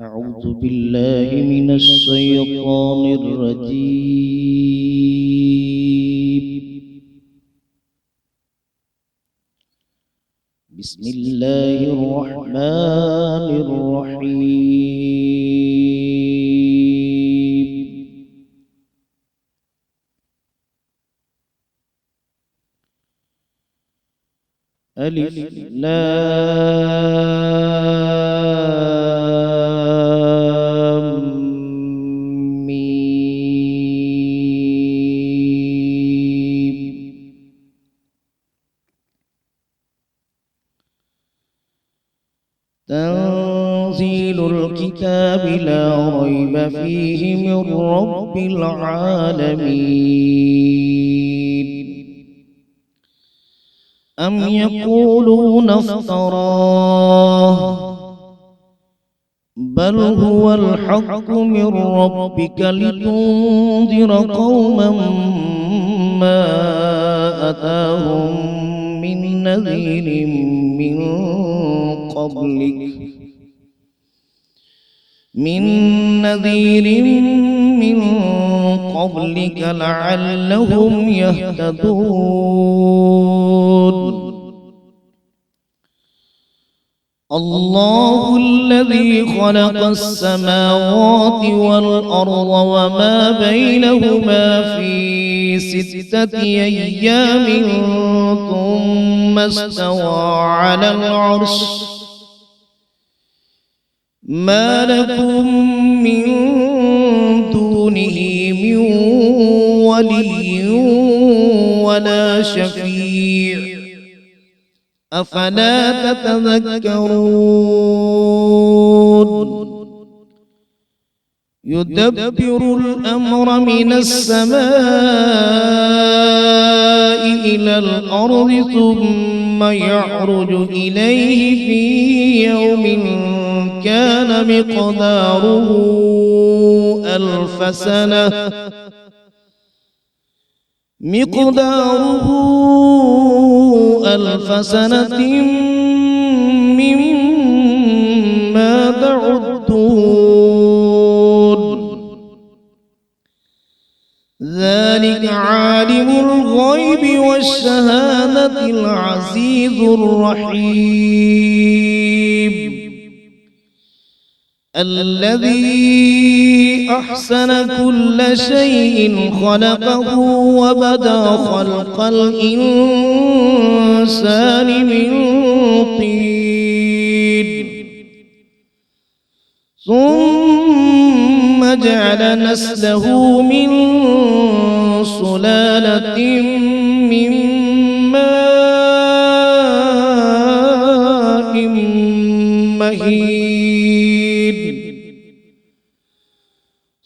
أعوذ بالله من الشيطان الرجيم. بسم الله الرحمن الرحيم. ألف لام ميم. تنزيل الكتاب لا ريب فيه من رب العالمين. أم يقولون افتراه بل هو الحق من ربك لتنذر قوما ما أتاهم من نذير من قبلك لعلهم يهتدون. الله الذي خلق السماوات والأرض وما بينهما في 6 أيام ثم استوى على العرش. ما لكم من دونه من ولي ولا شفيع أفلا تتذكرون. يدبر الأمر من السماء إلى الأرض ثم يعرج إليه في يوم كان مقداره 1000 سنة مما تعدون. ذلك عالم الغيب والشهادة العزيز الرحيم. الذي أحسن كل شيء خلقه وبدأ خلق الإنسان من طين ثم جعل نسله من سلالة من ماء مهين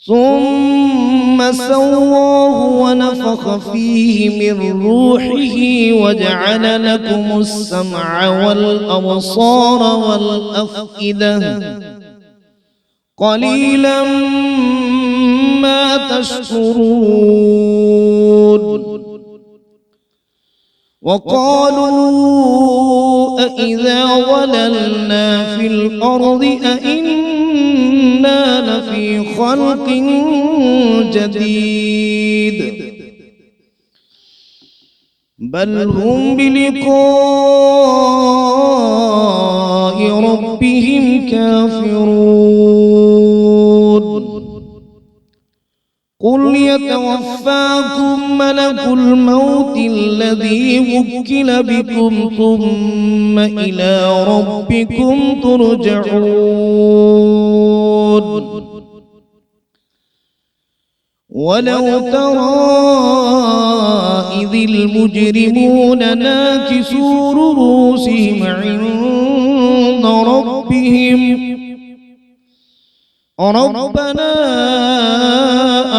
ثم سواه ونفخ فيه من روحه وجعل لكم السمع والأبصار والأفئدة قليلا ما تشكرون. وقالوا أإذا ضللنا في الأرض أإنا لفي خلق جديد بل هم بلقاء ربهم كافرون. قل يتوفاكم ملك الموت الذي وكل بكم ثم إلى ربكم ترجعون. ولو ترى إذ المجرمون ناكسوا رؤوسهم عند ربهم ربنا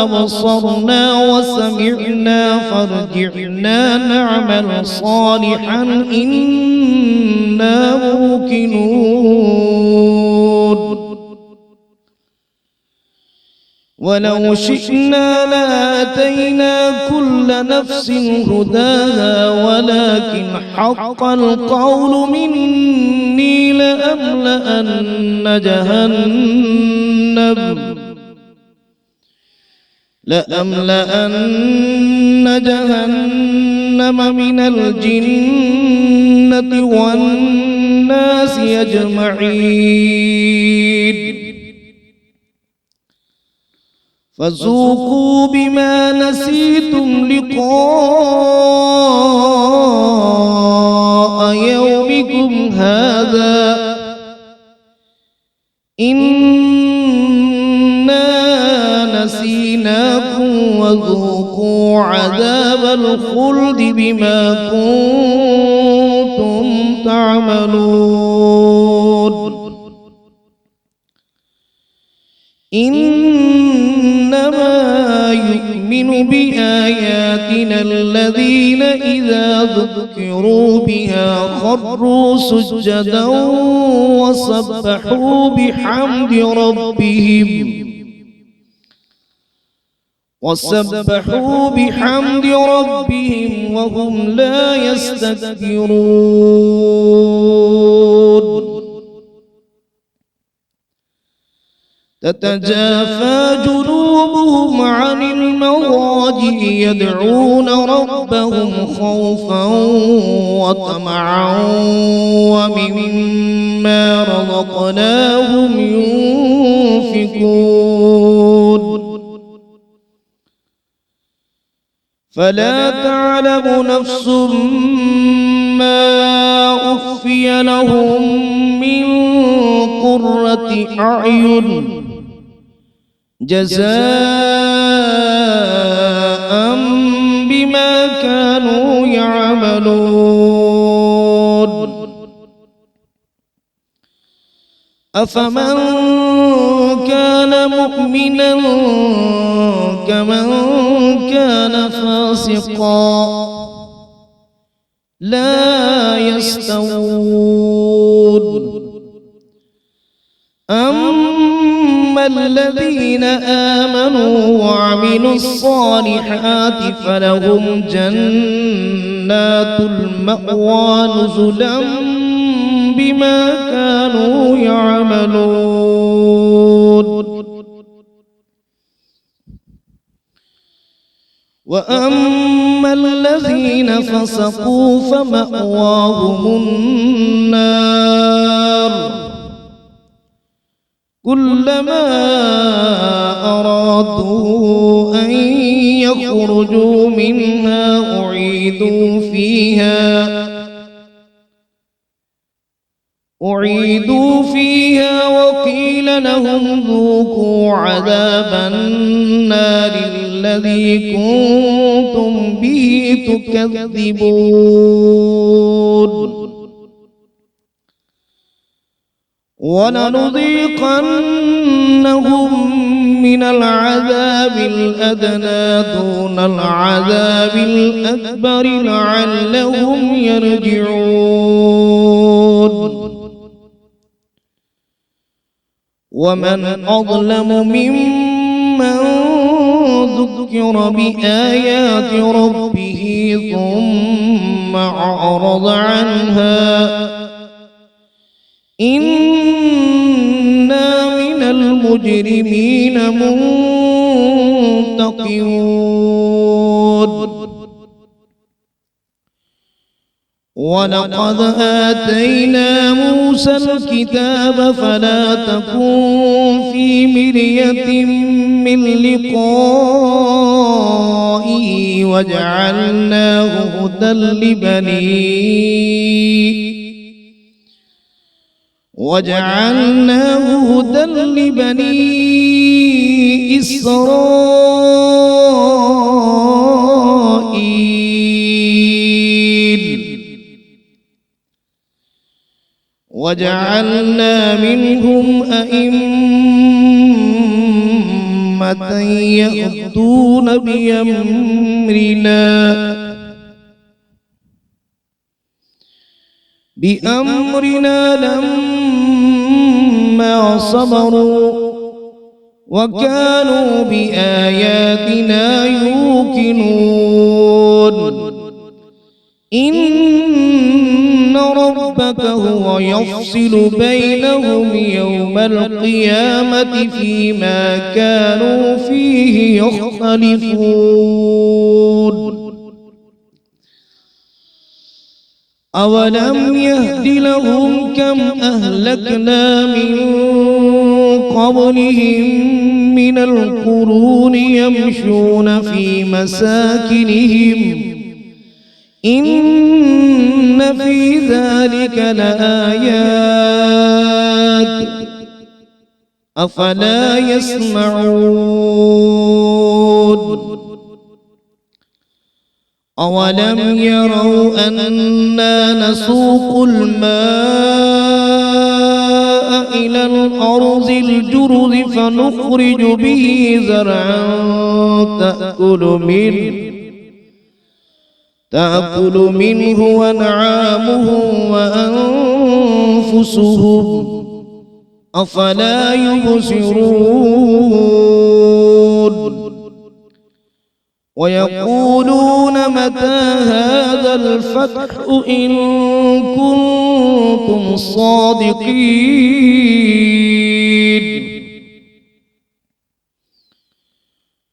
أبصرنا وسمعنا فارجعنا نعمل صالحا إنا موقنون. ولو شئنا لآتينا كل نفس هداها ولكن حق القول مني لأملأن جهنم من الجنة والناس أجمعين فذوقوا بما نسيتم لقاء يومكم هذا إنا نسيناكم وذوقوا عذاب الخلد بما كنتم تعملون إنما يؤمن بآياتنا الذين إذا ذكروا بها خروا سجدا وسبحوا بحمد ربهم وهم لا يستكبرون تتجافى جنوبهم عن المضاجع يدعون ربهم خوفا وطمعا ومما رزقناهم ينفقون فلا تعلم نفس ما أخفي لهم من قرة أعين جزاء بما كانوا يعملون أفمن كان مؤمنا كمن كان فاسقا لا يستوون أما الذين آمنوا وعملوا الصالحات فلهم جنات المأوى نزلا بما كانوا يعملون وأما الذين فسقوا فمأواهم النار كلما أرادوا أن يخرجوا منها أعيدوا فيها وقيل لهم ذوقوا عذاب النار الذي كنتم به تكذبون ولنذيقنهم من العذاب الأدنى دون العذاب الأكبر لعلهم يرجعون ومن أظلم ممن ذكر بآيات ربه ثم أعرض عنها إنا من المجرمين منتقمون ولقد آتينا موسى الكتاب فلا تكن في مرية من لقائه وجعلناه هدى لبني إسرائيل وجعلنا منهم أئمة يهدون بأمرنا لما صبروا وكانوا بآياتنا يوقنون إن ربك هو يفصل بينهم يوم القيامة فيما كانوا فيه يختلفون أولم يهد لهم كم أهلكنا من قبلهم من القرون يمشون في مساكنهم إن في ذلك لآيات أفلا يسمعون أولم يروا أنا نسوق الماء إلى الأرض الجرز فنخرج به زرعا تأكل منه وأنعامهم وأنفسهم أفلا يبصرون ويقولون متى هذا الفتح إن كنتم صادقين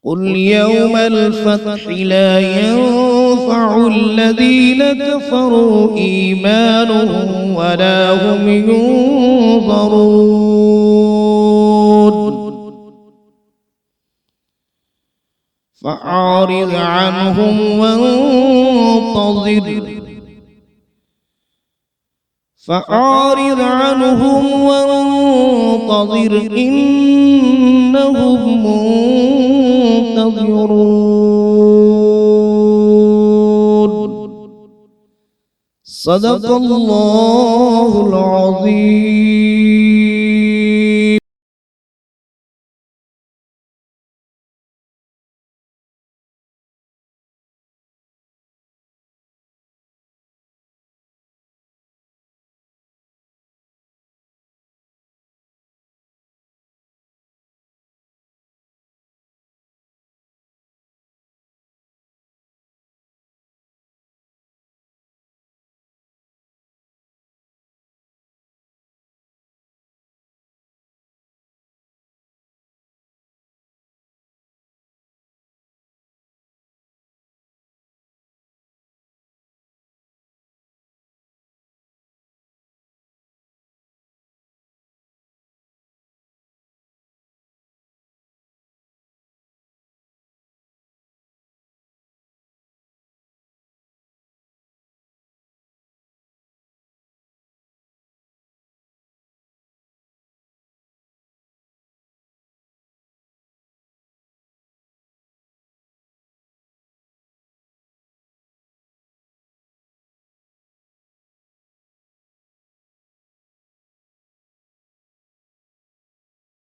قل يوم الفتح لا ينفع الذين كفروا إيمانهم ولا هم ينظرون فأعرض عنهم وانتظر إنهم منتظرون صدق الله العظيم.